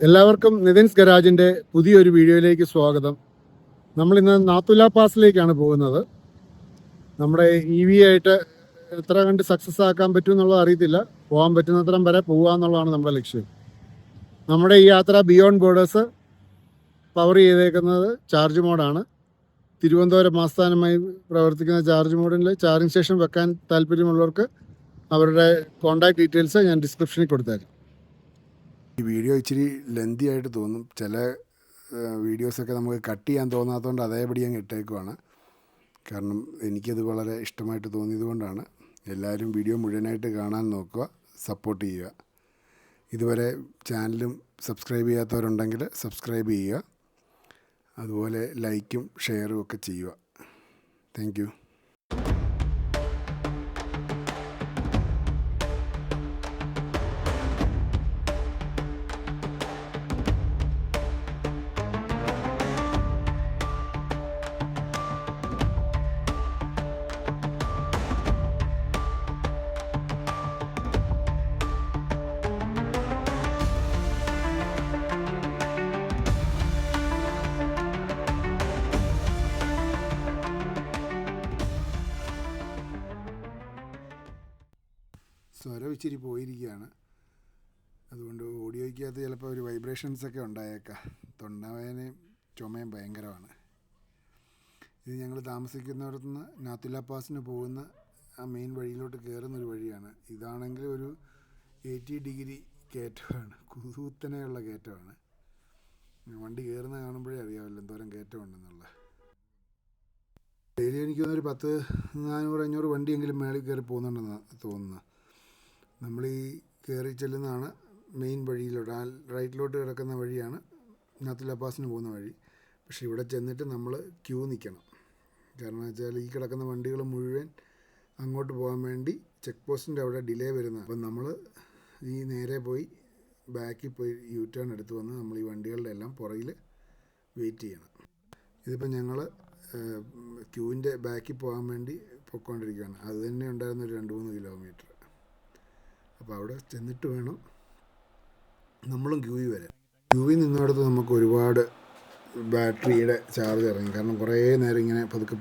എല്ലാവർക്കും നിതിൻസ് ഗരാജിൻ്റെ പുതിയൊരു വീഡിയോയിലേക്ക് സ്വാഗതം. നമ്മളിന്ന് നാത്തുല പാസിലേക്കാണ് പോകുന്നത്. നമ്മുടെ EV ആയിട്ട് എത്ര കണ്ട് സക്സസ് ആക്കാൻ പറ്റും എന്നുള്ളത് അറിയത്തില്ല. പോകാൻ പറ്റുന്നത്രയും വരെ പോകുക എന്നുള്ളതാണ് നമ്മുടെ ലക്ഷ്യം. നമ്മുടെ ഈ യാത്ര ബിയോണ്ട് ബോർഡേഴ്സ് പവർ ചെയ്തേക്കുന്നത് ചാർജ് മോഡാണ്. തിരുവനന്തപുരം ആസ്ഥാനമായി പ്രവർത്തിക്കുന്ന ചാർജ് മോഡിൽ ചാർജിങ് സ്റ്റേഷൻ വെക്കാൻ താല്പര്യമുള്ളവർക്ക് അവരുടെ കോൺടാക്ട് ഡീറ്റെയിൽസ് ഞാൻ ഡിസ്ക്രിപ്ഷനിൽ കൊടുത്തേക്കാം. ഈ വീഡിയോ ഇച്ചിരി ലെന്തി ആയിട്ട് തോന്നും. ചില വീഡിയോസൊക്കെ നമുക്ക് കട്ട് ചെയ്യാൻ തോന്നാത്തതുകൊണ്ട് അതേപടി അങ്ങ് ഇട്ടേക്കുവാണ്. കാരണം എനിക്കത് വളരെ ഇഷ്ടമായിട്ട് തോന്നിയത് കൊണ്ടാണ്. എല്ലാവരും വീഡിയോ മുഴുവനായിട്ട് കാണാൻ നോക്കുക, സപ്പോർട്ട് ചെയ്യുക. ഇതുവരെ ചാനലും സബ്സ്ക്രൈബ് ചെയ്യാത്തവരുണ്ടെങ്കിൽ സബ്സ്ക്രൈബ് ചെയ്യുക. അതുപോലെ ലൈക്കും ഷെയറും ഒക്കെ ചെയ്യുക. Thank you. സ്വരം ഇച്ചിരി പോയിരിക്കുകയാണ്. അതുകൊണ്ട് ഓഡിയോയ്ക്കകത്ത് ചിലപ്പോൾ ഒരു വൈബ്രേഷൻസൊക്കെ ഉണ്ടായേക്കാം. തൊണ്ടവേദനയും ചുമയും ഭയങ്കരമാണ്. ഇത് ഞങ്ങൾ താമസിക്കുന്നിടത്തു നിന്ന് നാത്തുല പാസിന് പോകുന്ന ആ മെയിൻ വഴിയിലോട്ട് കയറുന്നൊരു വഴിയാണ്. ഇതാണെങ്കിൽ ഒരു 80 ഡിഗ്രി കയറ്റമാണ്, കുത്തനെയുള്ള കയറ്റമാണ്. വണ്ടി കയറുന്ന കാണുമ്പോഴേ അറിയാമല്ലോ എന്തോരം കയറ്റമുണ്ടെന്നുള്ള. ഡെയിലി എനിക്ക് തോന്നുന്നൊരു 400-500 വണ്ടിയെങ്കിലും മേളിൽ കയറി പോകുന്നുണ്ടെന്ന് തോന്നുന്നു. നമ്മൾ ഈ കയറി ചെല്ലുന്നതാണ് മെയിൻ വഴിയിലോട്ട്. ആ റൈറ്റിലോട്ട് കിടക്കുന്ന വഴിയാണ് നാത്തുല പാസിന് പോകുന്ന വഴി. പക്ഷേ ഇവിടെ ചെന്നിട്ട് നമ്മൾ ക്യൂ നിൽക്കണം. കാരണം വെച്ചാൽ ഈ കിടക്കുന്ന വണ്ടികൾ മുഴുവൻ അങ്ങോട്ട് പോകാൻ വേണ്ടി ചെക്ക് പോസ്റ്റിൻ്റെ അവിടെ ഡിലേ വരുന്നത്. അപ്പം നമ്മൾ ഈ നേരെ പോയി ബാക്കിൽ പോയി U-ടേൺ എടുത്ത് വന്ന് നമ്മൾ ഈ വണ്ടികളുടെ എല്ലാം പുറകിൽ വെയിറ്റ് ചെയ്യണം. ഇതിപ്പോൾ ഞങ്ങൾ ക്യൂവിൻ്റെ ബാക്കിൽ പോകാൻ വേണ്ടി പോയിക്കൊണ്ടിരിക്കുകയാണ്. അത് തന്നെ ഉണ്ടായിരുന്ന ഒരു 2-3 കിലോമീറ്റർ. അപ്പോൾ അവിടെ ചെന്നിട്ട് വേണം നമ്മളും ക്യൂവിൽ വരാൻ. ക്യൂവിൽ നിന്നിടത്ത് നമുക്ക് ഒരുപാട് ബാറ്ററിയുടെ ചാർജ് ഇറങ്ങി. കാരണം കുറേ നേരം ഇങ്ങനെ പതുക്കെ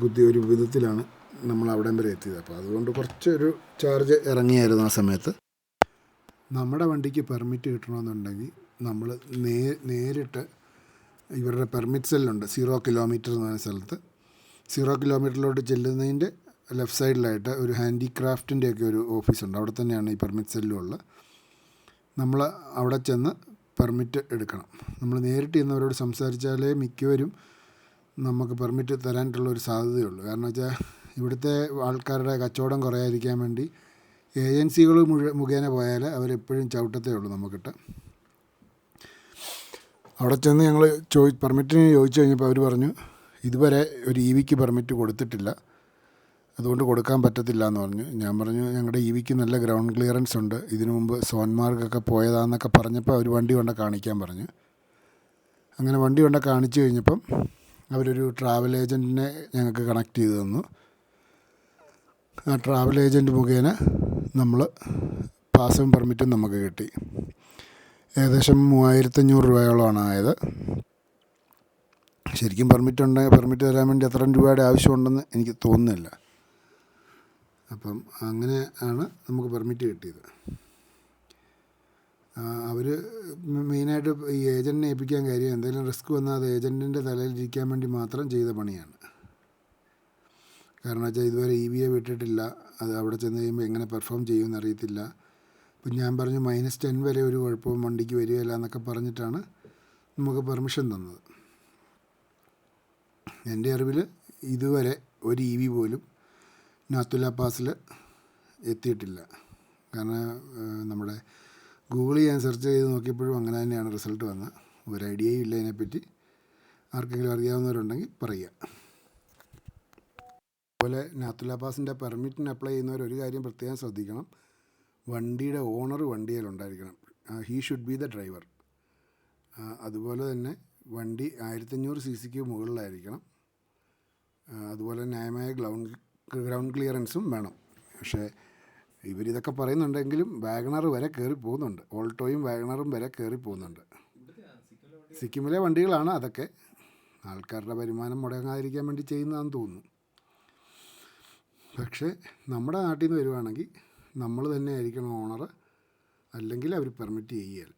കുത്തി ഒരു വിധത്തിലാണ് നമ്മൾ അവിടം വരെ എത്തിയത്. അപ്പോൾ അതുകൊണ്ട് കുറച്ചൊരു ചാർജ് ഇറങ്ങിയായിരുന്നു ആ സമയത്ത്. നമ്മുടെ വണ്ടിക്ക് പെർമിറ്റ് കിട്ടണമെന്നുണ്ടെങ്കിൽ നമ്മൾ നേരിട്ട് ഇവരുടെ പെർമിറ്റ് സെല്ലുണ്ട് 0 കിലോമീറ്റർ എന്ന് പറഞ്ഞ സ്ഥലത്ത്. 0 കിലോമീറ്ററിലോട്ട് ചെല്ലുന്നതിൻ്റെ ലെഫ്റ്റ് സൈഡിലായിട്ട് ഒരു ഹാൻഡിക്രാഫ്റ്റിൻ്റെയൊക്കെ ഒരു ഓഫീസുണ്ട്. അവിടെ തന്നെയാണ് ഈ പെർമിറ്റ് സെല്ലുള്ളത്. നമ്മൾ അവിടെ ചെന്ന് പെർമിറ്റ് എടുക്കണം. നമ്മൾ നേരിട്ട് ചെന്നവരോട് സംസാരിച്ചാലേ മിക്കവരും നമുക്ക് പെർമിറ്റ് തരാനായിട്ടുള്ളൊരു സാധ്യതയുള്ളൂ. കാരണം വെച്ചാൽ ഇവിടുത്തെ ആൾക്കാരുടെ കച്ചവടം കുറയാതിരിക്കാൻ വേണ്ടി ഏജൻസികൾ മുഖേന പോയാൽ അവരെപ്പോഴും ചവിട്ടത്തേ ഉള്ളൂ നമുക്കിട്ട്. അവിടെ ചെന്ന് ഞങ്ങൾ പെർമിറ്റിന് ചോദിച്ചു കഴിഞ്ഞപ്പോൾ അവർ പറഞ്ഞു ഇതുവരെ ഒരു EVക്ക് പെർമിറ്റ് കൊടുത്തിട്ടില്ല, അതുകൊണ്ട് കൊടുക്കാൻ പറ്റത്തില്ല എന്ന് പറഞ്ഞു. ഞാൻ പറഞ്ഞു ഞങ്ങളുടെ EVക്ക് നല്ല ഗ്രൗണ്ട് ക്ലിയറൻസ് ഉണ്ട്, ഇതിനു മുമ്പ് സോൻമാർഗൊക്കെ പോയതാന്നൊക്കെ പറഞ്ഞപ്പോൾ അവർ വണ്ടി കൊണ്ട് കാണിക്കാൻ പറഞ്ഞു. അങ്ങനെ വണ്ടി കൊണ്ട് കാണിച്ചു കഴിഞ്ഞപ്പം അവരൊരു ട്രാവൽ ഏജൻറ്റിനെ ഞങ്ങൾക്ക് കണക്ട് ചെയ്ത് തന്നു. ആ ട്രാവൽ ഏജൻറ്റ് മുഖേന നമ്മൾ പാസും പെർമിറ്റും നമുക്ക് കിട്ടി. ഏകദേശം 3500 രൂപയോളമാണ് ആയത്. ശരിക്കും പെർമിറ്റ് തരാൻ വേണ്ടി അത്രയും രൂപയുടെ ആവശ്യമുണ്ടെന്ന് എനിക്ക് തോന്നുന്നില്ല. അപ്പം അങ്ങനെ ആണ് നമുക്ക് പെർമിറ്റ് കിട്ടിയത്. അവർ മെയിനായിട്ട് ഈ ഏജൻറ്റിനെ ഏൽപ്പിക്കാൻ കാര്യം എന്തെങ്കിലും റിസ്ക് വന്നാൽ അത് ഏജൻറ്റിൻ്റെ തലയിലിരിക്കാൻ വേണ്ടി മാത്രം ചെയ്ത പണിയാണ്. കാരണം വെച്ചാൽ ഇതുവരെ EVയെ വിട്ടിട്ടില്ല, അത് അവിടെ ചെന്ന് കഴിയുമ്പോൾ എങ്ങനെ പെർഫോം ചെയ്യുമെന്ന് അറിയത്തില്ല. അപ്പം ഞാൻ പറഞ്ഞു -10 വരെ ഒരു കുഴപ്പവും വണ്ടിക്ക് വരികയില്ല എന്നൊക്കെ പറഞ്ഞിട്ടാണ് നമുക്ക് പെർമിഷൻ തന്നത്. എൻ്റെ അറിവിൽ ഇതുവരെ ഒരു EV പോലും നാത്തുല പാസിൽ എത്തിയിട്ടില്ല. കാരണം നമ്മുടെ ഗൂഗിളിൽ ഞാൻ സെർച്ച് ചെയ്ത് നോക്കിയപ്പോഴും അങ്ങനെ തന്നെയാണ് റിസൾട്ട് വന്നത്. ഒരു ഐഡിയയും ഇല്ല ഇതിനെപ്പറ്റി. ആർക്കെങ്കിലും അറിയാവുന്നവരുണ്ടെങ്കിൽ പറയുക. അതുപോലെ നാത്തുല പാസിൻ്റെ പെർമിറ്റിന് അപ്ലൈ ചെയ്യുന്നവർ ഒരു കാര്യം പ്രത്യേകം ശ്രദ്ധിക്കണം. വണ്ടിയുടെ ഓണർ വണ്ടിയിലുണ്ടായിരിക്കണം. He should be the driver. അതുപോലെ തന്നെ വണ്ടി 1500 cc മുകളിലായിരിക്കണം. അതുപോലെ ന്യായമായ ഗ്രൗണ്ട് ക്ലിയറൻസും വേണം. പക്ഷേ ഇവരിതൊക്കെ പറയുന്നുണ്ടെങ്കിലും വാഗണർ വരെ കയറി പോകുന്നുണ്ട്. ഓൾട്ടോയും വാഗണറും വരെ കയറി പോകുന്നുണ്ട്. സിക്കിമിലെ വണ്ടികളാണ് അതൊക്കെ. ആൾക്കാരുടെ വരുമാനം മുടങ്ങാതിരിക്കാൻ വേണ്ടി ചെയ്യുന്നതാണെന്ന് തോന്നുന്നു. പക്ഷേ നമ്മുടെ നാട്ടിൽ നിന്ന് വരുവാണെങ്കിൽ നമ്മൾ തന്നെ ആയിരിക്കണം ഓണർ, അല്ലെങ്കിൽ അവർ പെർമിറ്റ് ചെയ്യുകയില്ല.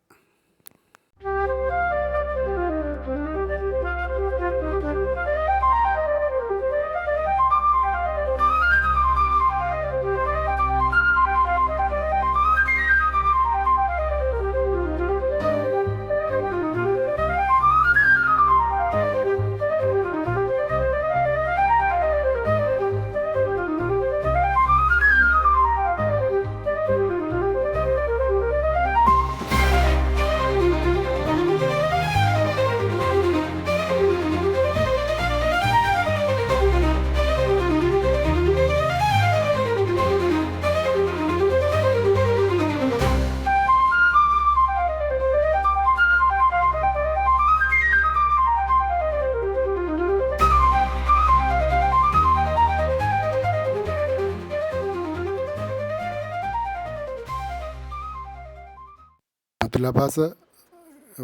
നാത്തുല പാസ്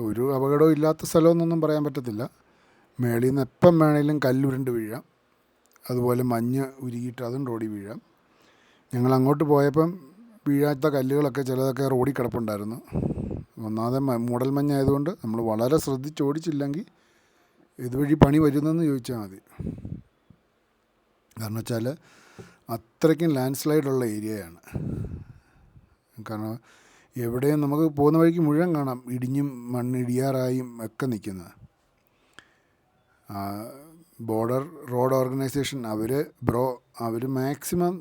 ഒരു അപകടവും ഇല്ലാത്ത സ്ഥലമെന്നൊന്നും പറയാൻ പറ്റത്തില്ല. മേളിൽ നിന്ന് എപ്പം വേണേലും കല്ലുരുണ്ട് വീഴാം. അതുപോലെ മഞ്ഞ് ഉരുകിയിട്ട് അതും റോഡിൽ വീഴാം. ഞങ്ങൾ അങ്ങോട്ട് പോയപ്പം വീഴാത്ത കല്ലുകളൊക്കെ ചിലതൊക്കെ റോഡിൽ കിടപ്പുണ്ടായിരുന്നു. ഒന്നാമതെ മൂടൽ മഞ്ഞായതുകൊണ്ട് നമ്മൾ വളരെ ശ്രദ്ധിച്ചോടിച്ചില്ലെങ്കിൽ ഇതുവഴി പണി വരുന്നെന്ന് ചോദിച്ചാൽ മതി. കാരണം വെച്ചാൽ അത്രയ്ക്കും ലാൻഡ് സ്ലൈഡുള്ള ഏരിയയാണ്. കാരണം എവിടെയും നമുക്ക് പോകുന്ന വഴിക്ക് മുഴുവൻ കാണാം ഇടിഞ്ഞും മണ്ണിടിയാറായും ഒക്കെ നിൽക്കുന്നത്. ബോർഡർ റോഡ് ഓർഗനൈസേഷൻ അവർ മാക്സിമം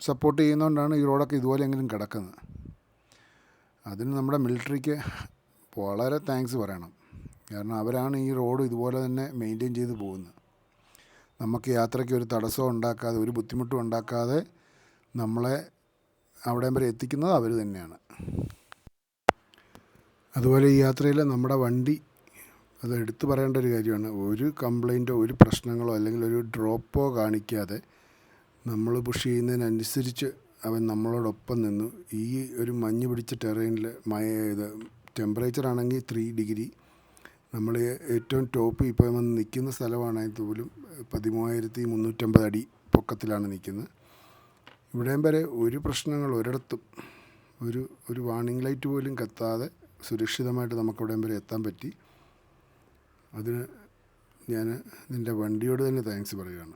സപ്പോർട്ട് ചെയ്യുന്നതുകൊണ്ടാണ് ഈ റോഡൊക്കെ ഇതുപോലെയെങ്കിലും കിടക്കുന്നത്. അതിന് നമ്മുടെ മിലിറ്ററിക്ക് വളരെ താങ്ക്സ് പറയണം. കാരണം അവരാണ് ഈ റോഡ് ഇതുപോലെ തന്നെ മെയിൻറ്റെയിൻ ചെയ്ത് പോകുന്നത്. നമുക്ക് യാത്രയ്ക്ക് ഒരു തടസ്സവും ഉണ്ടാക്കാതെ, ഒരു ബുദ്ധിമുട്ടും ഉണ്ടാക്കാതെ നമ്മളെ അവിടം വരെ എത്തിക്കുന്നത് അവർ തന്നെയാണ്. അതുപോലെ ഈ യാത്രയിൽ നമ്മുടെ വണ്ടി, അത് എടുത്തു പറയേണ്ട ഒരു കാര്യമാണ്. ഒരു കംപ്ലൈൻറ്റോ ഒരു പ്രശ്നങ്ങളോ അല്ലെങ്കിൽ ഒരു ഡ്രോപ്പോ കാണിക്കാതെ നമ്മൾ പുഷ് ചെയ്യുന്നതിനനുസരിച്ച് അവൻ നമ്മളോടൊപ്പം നിന്നു. ഈ ഒരു മഞ്ഞ് പിടിച്ച ടെറൈനിൽ ടെമ്പറേച്ചർ ആണെങ്കിൽ 3 ഡിഗ്രി, നമ്മൾ ഏറ്റവും ടോപ്പ് ഇപ്പോൾ വന്ന് നിൽക്കുന്ന സ്ഥലമാണെങ്കിൽ പോലും 13,350 അടി പൊക്കത്തിലാണ് നിൽക്കുന്നത്. ഇവിടെയും വരെ ഒരു പ്രശ്നങ്ങൾ ഒരിടത്തും ഒരു വാർണിംഗ് ലൈറ്റ് പോലും കത്താതെ സുരക്ഷിതമായിട്ട് നമുക്കിവിടെയും വരെ എത്താൻ പറ്റി. അതിന് ഞാൻ നിൻ്റെ വണ്ടിയോട് തന്നെ താങ്ക്സ് പറയുകയാണ്.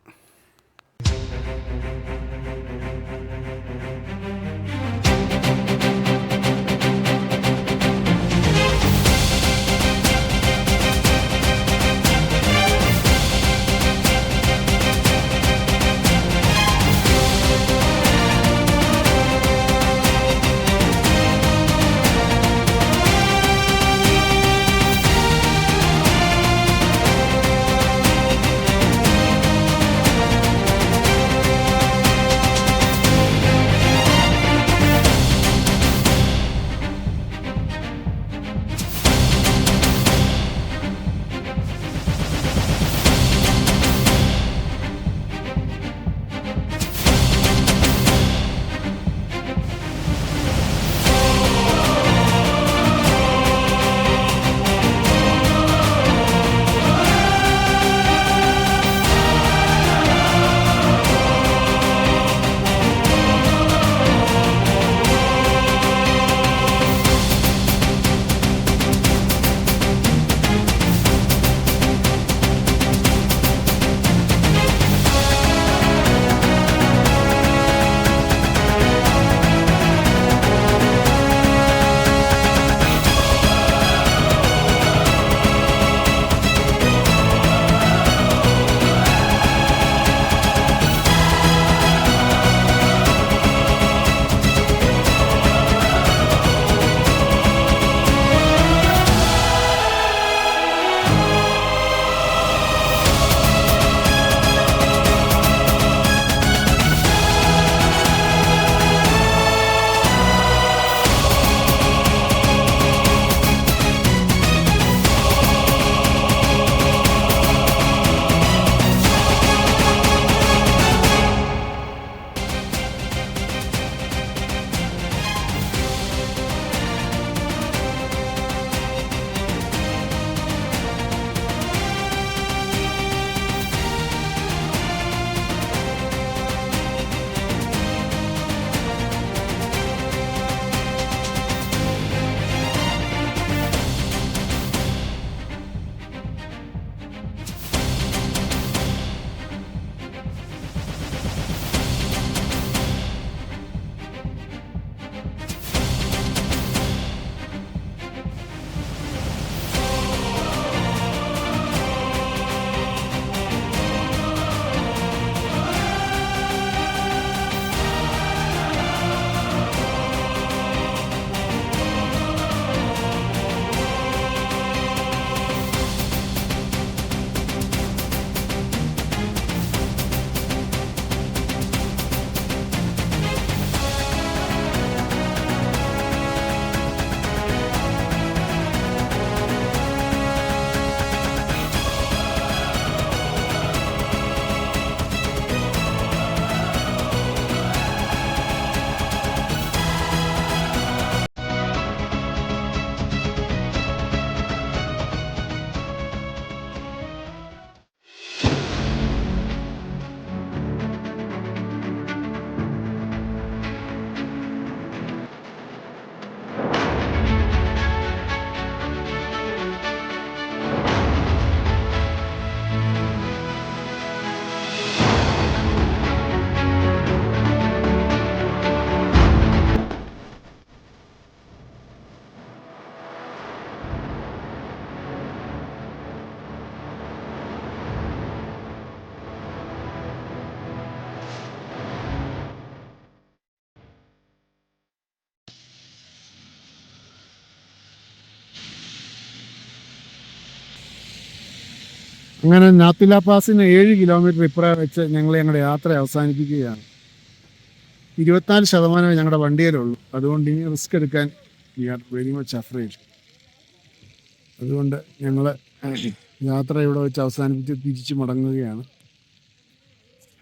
അങ്ങനെ നാത്തുല പാസിന് 7 കിലോമീറ്റർ ഇപ്പുറം വെച്ച് ഞങ്ങൾ ഞങ്ങളുടെ യാത്ര അവസാനിപ്പിക്കുകയാണ്. 24% ഞങ്ങളുടെ വണ്ടിയിലുള്ളൂ. അതുകൊണ്ട് ഇനി റിസ്ക് എടുക്കാൻ we are very much afraid. അതുകൊണ്ട് ഞങ്ങൾ യാത്ര ഇവിടെ വെച്ച് അവസാനിപ്പിച്ച് തിരിച്ചു മടങ്ങുകയാണ്.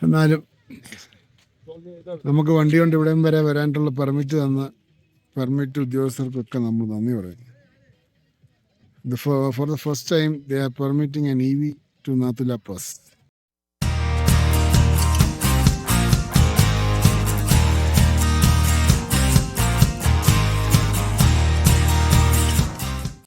എന്നാലും നമുക്ക് വണ്ടി കൊണ്ട് ഇവിടം വരെ വരാനുള്ള പെർമിറ്റ് തന്ന പെർമിറ്റ് ഉദ്യോഗസ്ഥർക്കൊക്കെ നമ്മൾ നന്ദി പറയുന്നു. For the first time they are permitting an EV to Nathula Pass.